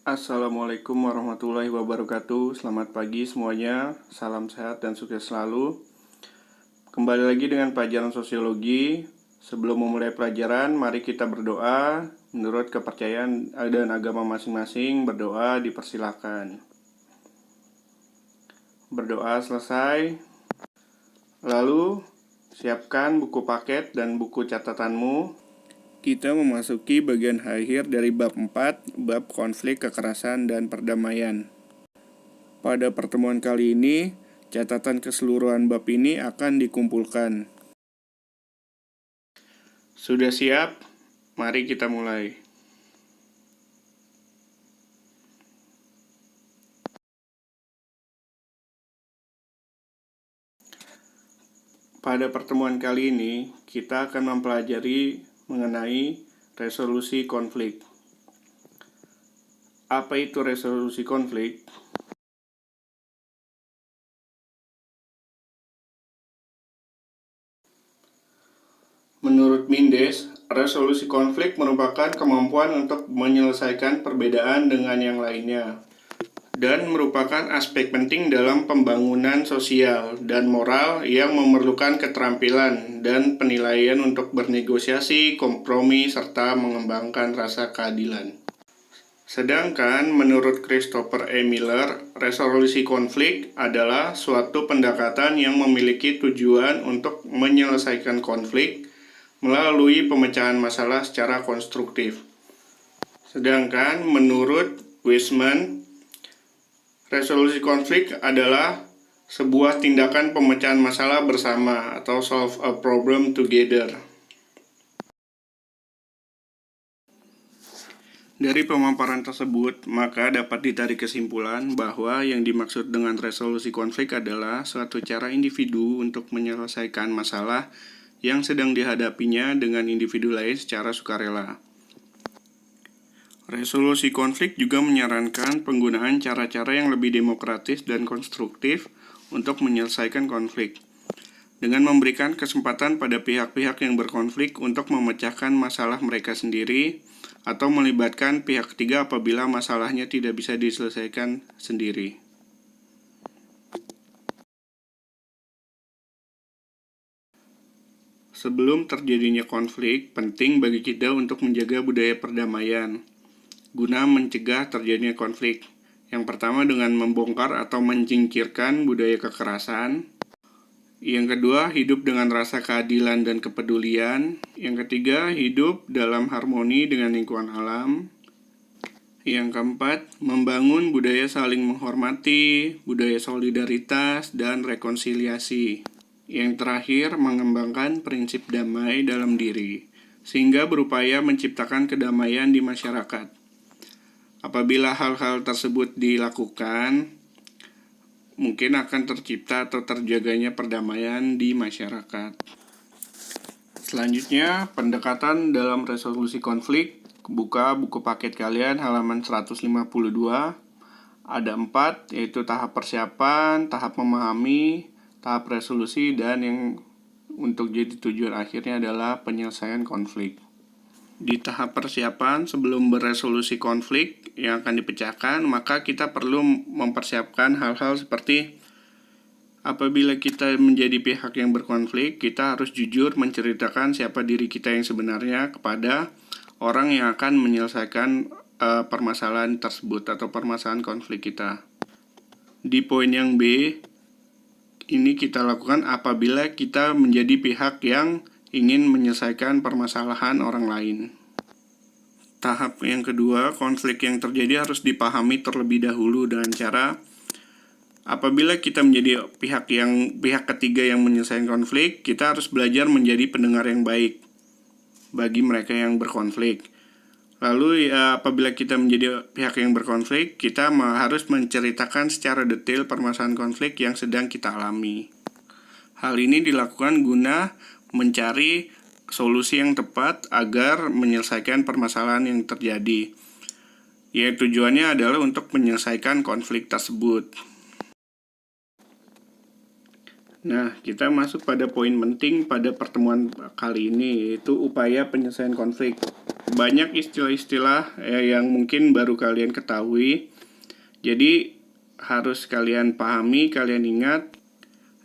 Assalamualaikum warahmatullahi wabarakatuh. Selamat pagi semuanya. Salam sehat dan sukses selalu. Kembali lagi dengan pelajaran sosiologi. Sebelum memulai pelajaran, mari kita berdoa. Menurut kepercayaan dan agama masing-masing, berdoa dipersilakan. Berdoa selesai. Lalu, siapkan buku paket dan buku catatanmu. Kita memasuki bagian akhir dari bab 4, bab konflik, kekerasan, dan perdamaian. Pada pertemuan kali ini, catatan keseluruhan bab ini akan dikumpulkan. Sudah siap? Mari kita mulai. Pada pertemuan kali ini, kita akan mempelajari mengenai resolusi konflik. Apa itu resolusi konflik? Menurut Mendes, resolusi konflik merupakan kemampuan untuk menyelesaikan perbedaan dengan yang lainnya, dan merupakan aspek penting dalam pembangunan sosial dan moral yang memerlukan keterampilan dan penilaian untuk bernegosiasi, kompromi, serta mengembangkan rasa keadilan. Sedangkan menurut Christopher E. Miller, resolusi konflik adalah suatu pendekatan yang memiliki tujuan untuk menyelesaikan konflik melalui pemecahan masalah secara konstruktif. Sedangkan menurut Wiseman, resolusi konflik adalah sebuah tindakan pemecahan masalah bersama atau solve a problem together. Dari pemaparan tersebut, maka dapat ditarik kesimpulan bahwa yang dimaksud dengan resolusi konflik adalah suatu cara individu untuk menyelesaikan masalah yang sedang dihadapinya dengan individu lain secara sukarela. Resolusi konflik juga menyarankan penggunaan cara-cara yang lebih demokratis dan konstruktif untuk menyelesaikan konflik, dengan memberikan kesempatan pada pihak-pihak yang berkonflik untuk memecahkan masalah mereka sendiri atau melibatkan pihak ketiga apabila masalahnya tidak bisa diselesaikan sendiri. Sebelum terjadinya konflik, penting bagi kita untuk menjaga budaya perdamaian, guna mencegah terjadinya konflik. Yang pertama dengan membongkar atau menyingkirkan budaya kekerasan. Yang kedua, hidup dengan rasa keadilan dan kepedulian. Yang ketiga, hidup dalam harmoni dengan lingkungan alam. Yang keempat, membangun budaya saling menghormati, budaya solidaritas, dan rekonsiliasi. Yang terakhir, mengembangkan prinsip damai dalam diri, sehingga berupaya menciptakan kedamaian di masyarakat. Apabila hal-hal tersebut dilakukan, mungkin akan tercipta atau terjaganya perdamaian di masyarakat. Selanjutnya, pendekatan dalam resolusi konflik. Buka buku paket kalian halaman 152. Ada 4, yaitu tahap persiapan, tahap memahami, tahap resolusi, dan yang untuk jadi tujuan akhirnya adalah penyelesaian konflik. Di tahap persiapan sebelum beresolusi konflik yang akan dipecahkan, maka kita perlu mempersiapkan hal-hal seperti apabila kita menjadi pihak yang berkonflik, kita harus jujur menceritakan siapa diri kita yang sebenarnya kepada orang yang akan menyelesaikan permasalahan tersebut atau permasalahan konflik kita. Di poin yang B, ini kita lakukan apabila kita menjadi pihak yang ingin menyelesaikan permasalahan orang lain. Tahap yang kedua, konflik yang terjadi harus dipahami terlebih dahulu dengan cara apabila kita menjadi pihak ketiga yang menyelesaikan konflik, kita harus belajar menjadi pendengar yang baik bagi mereka yang berkonflik. Lalu apabila kita menjadi pihak yang berkonflik, kita harus menceritakan secara detail permasalahan konflik yang sedang kita alami. Hal ini dilakukan guna mencari solusi yang tepat agar menyelesaikan permasalahan yang terjadi. Tujuannya adalah untuk menyelesaikan konflik tersebut. Nah, kita masuk pada poin penting pada pertemuan kali ini, yaitu upaya penyelesaian konflik. banyak istilah-istilah yang mungkin baru kalian ketahui. Jadi harus kalian pahami, kalian ingat,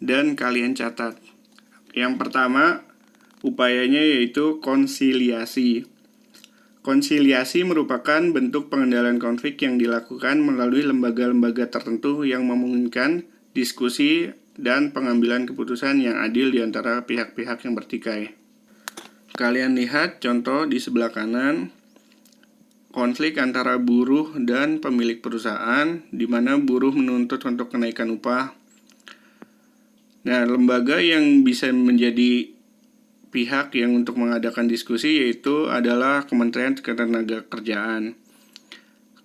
dan kalian catat. Yang pertama, upayanya yaitu konsiliasi. Konsiliasi merupakan bentuk pengendalian konflik yang dilakukan melalui lembaga-lembaga tertentu yang memungkinkan diskusi dan pengambilan keputusan yang adil di antara pihak-pihak yang bertikai. Kalian lihat contoh di sebelah kanan, konflik antara buruh dan pemilik perusahaan, di mana buruh menuntut untuk kenaikan upah. Nah, lembaga yang bisa menjadi pihak yang untuk mengadakan diskusi yaitu adalah Kementerian Ketenagakerjaan.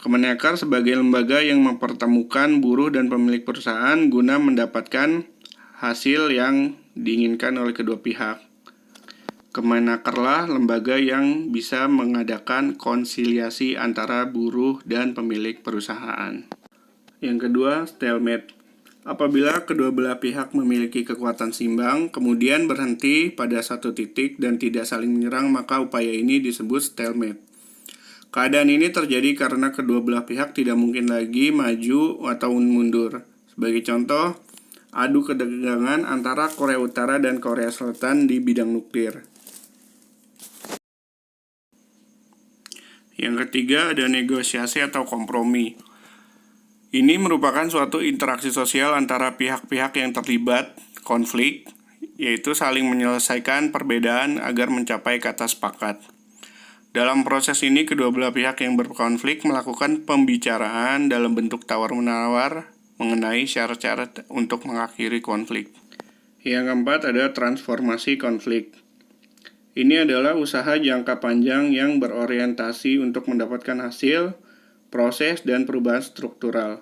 Kemenaker sebagai lembaga yang mempertemukan buruh dan pemilik perusahaan guna mendapatkan hasil yang diinginkan oleh kedua pihak. Kemenakerlah lembaga yang bisa mengadakan konsiliasi antara buruh dan pemilik perusahaan. Yang kedua, stalemate. Apabila kedua belah pihak memiliki kekuatan seimbang, kemudian berhenti pada satu titik dan tidak saling menyerang, maka upaya ini disebut stalemate. Keadaan ini terjadi karena kedua belah pihak tidak mungkin lagi maju atau mundur. Sebagai contoh, adu ketegangan antara Korea Utara dan Korea Selatan di bidang nuklir. Yang ketiga, ada negosiasi atau kompromi. Ini merupakan suatu interaksi sosial antara pihak-pihak yang terlibat konflik, yaitu saling menyelesaikan perbedaan agar mencapai kata sepakat. Dalam proses ini, kedua belah pihak yang berkonflik melakukan pembicaraan dalam bentuk tawar-menawar mengenai syarat-syarat untuk mengakhiri konflik. Yang keempat, ada transformasi konflik. Ini adalah usaha jangka panjang yang berorientasi untuk mendapatkan hasil, proses, dan perubahan struktural.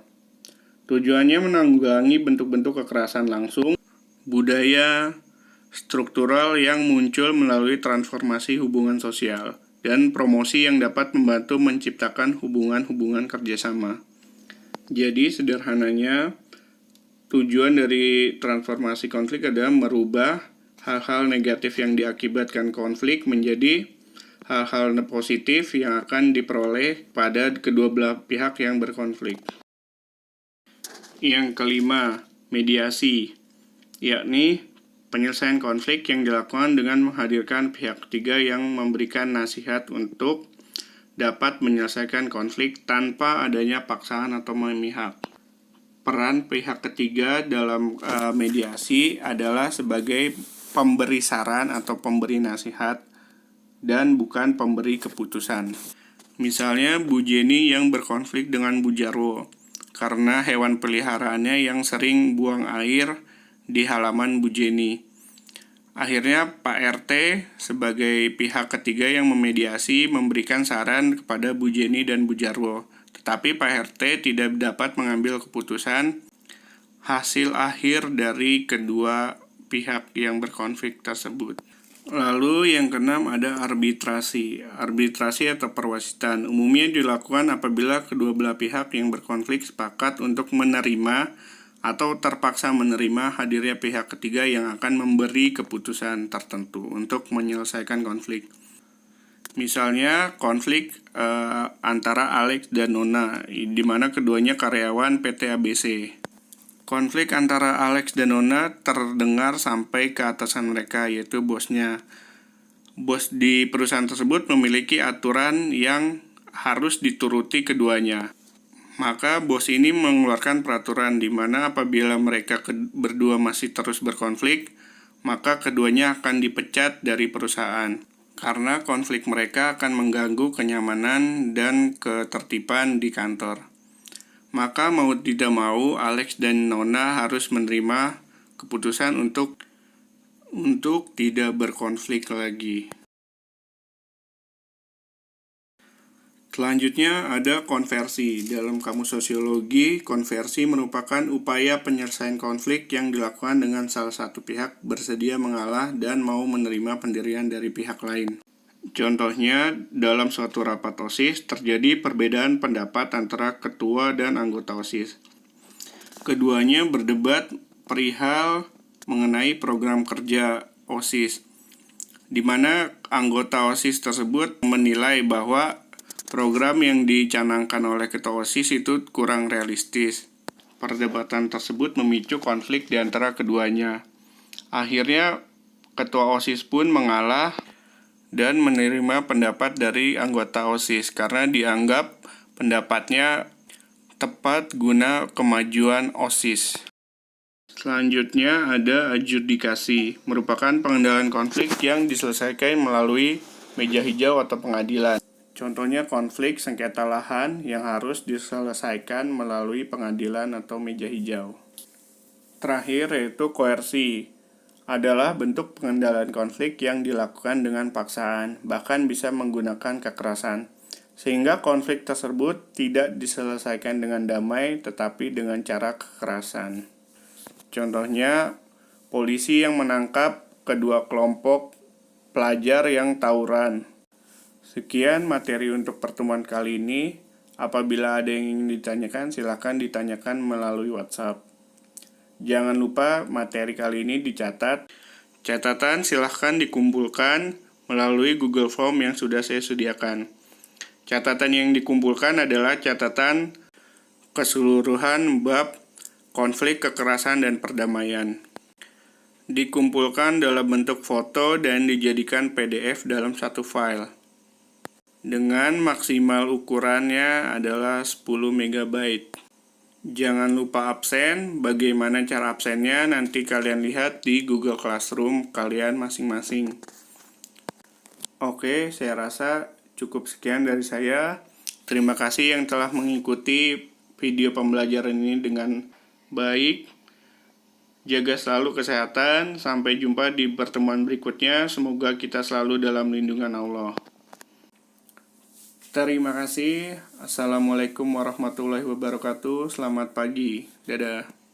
Tujuannya menanggulangi bentuk-bentuk kekerasan langsung, budaya struktural yang muncul melalui transformasi hubungan sosial, dan promosi yang dapat membantu menciptakan hubungan-hubungan kerjasama. Jadi sederhananya, tujuan dari transformasi konflik adalah merubah hal-hal negatif yang diakibatkan konflik menjadi hal-hal positif yang akan diperoleh pada kedua belah pihak yang berkonflik. Yang kelima, mediasi, yakni penyelesaian konflik yang dilakukan dengan menghadirkan pihak ketiga yang memberikan nasihat untuk dapat menyelesaikan konflik tanpa adanya paksaan atau memihak. Peran pihak ketiga dalam mediasi adalah sebagai pemberi saran atau pemberi nasihat dan bukan pemberi keputusan. Misalnya Bu Jenny yang berkonflik dengan Bu Jarwo karena hewan peliharaannya yang sering buang air di halaman Bu Jenny. Akhirnya Pak RT sebagai pihak ketiga yang memediasi memberikan saran kepada Bu Jenny dan Bu Jarwo. Tetapi Pak RT tidak dapat mengambil keputusan hasil akhir dari kedua pihak yang berkonflik tersebut. Lalu yang keenam ada arbitrasi. Arbitrasi atau perwasitan umumnya dilakukan apabila kedua belah pihak yang berkonflik sepakat untuk menerima atau terpaksa menerima hadirnya pihak ketiga yang akan memberi keputusan tertentu untuk menyelesaikan konflik. Misalnya konflik antara Alex dan Nona, di mana keduanya karyawan PT ABC. Konflik antara Alex dan Nona terdengar sampai ke atasan mereka, yaitu bosnya. Bos di perusahaan tersebut memiliki aturan yang harus dituruti keduanya. Maka bos ini mengeluarkan peraturan di mana apabila mereka berdua masih terus berkonflik, maka keduanya akan dipecat dari perusahaan. Karena konflik mereka akan mengganggu kenyamanan dan ketertiban di kantor. Maka mau tidak mau, Alex dan Nona harus menerima keputusan untuk tidak berkonflik lagi. Selanjutnya ada konversi. Dalam kamus sosiologi, konversi merupakan upaya penyelesaian konflik yang dilakukan dengan salah satu pihak bersedia mengalah dan mau menerima pendirian dari pihak lain. Contohnya, dalam suatu rapat OSIS terjadi perbedaan pendapat antara ketua dan anggota OSIS. Keduanya berdebat perihal mengenai program kerja OSIS. di mana anggota OSIS tersebut menilai bahwa program yang dicanangkan oleh ketua OSIS itu kurang realistis. Perdebatan tersebut memicu konflik di antara keduanya. Akhirnya, ketua OSIS pun mengalah dan menerima pendapat dari anggota OSIS karena dianggap pendapatnya tepat guna kemajuan OSIS. Selanjutnya ada adjudikasi, merupakan pengendalian konflik yang diselesaikan melalui meja hijau atau pengadilan. Contohnya konflik sengketa lahan yang harus diselesaikan melalui pengadilan atau meja hijau. Terakhir yaitu koersi, adalah bentuk pengendalian konflik yang dilakukan dengan paksaan, bahkan bisa menggunakan kekerasan, sehingga konflik tersebut tidak diselesaikan dengan damai tetapi dengan cara kekerasan. Contohnya, polisi yang menangkap kedua kelompok pelajar yang tawuran. Sekian materi untuk pertemuan kali ini. Apabila ada yang ingin ditanyakan, silakan ditanyakan melalui WhatsApp. Jangan lupa materi kali ini dicatat. Catatan silahkan dikumpulkan melalui Google Form yang sudah saya sediakan. Catatan yang dikumpulkan adalah catatan keseluruhan bab konflik, kekerasan, dan perdamaian. Dikumpulkan dalam bentuk foto dan dijadikan PDF dalam satu file. Dengan maksimal ukurannya adalah 10 MB. Jangan lupa absen. Bagaimana cara absennya nanti kalian lihat di Google Classroom kalian masing-masing. Oke, saya rasa cukup sekian dari saya. Terima kasih yang telah mengikuti video pembelajaran ini dengan baik. Jaga selalu kesehatan. Sampai jumpa di pertemuan berikutnya. Semoga kita selalu dalam lindungan Allah. Terima kasih. Assalamualaikum warahmatullahi wabarakatuh. Selamat pagi. Dadah.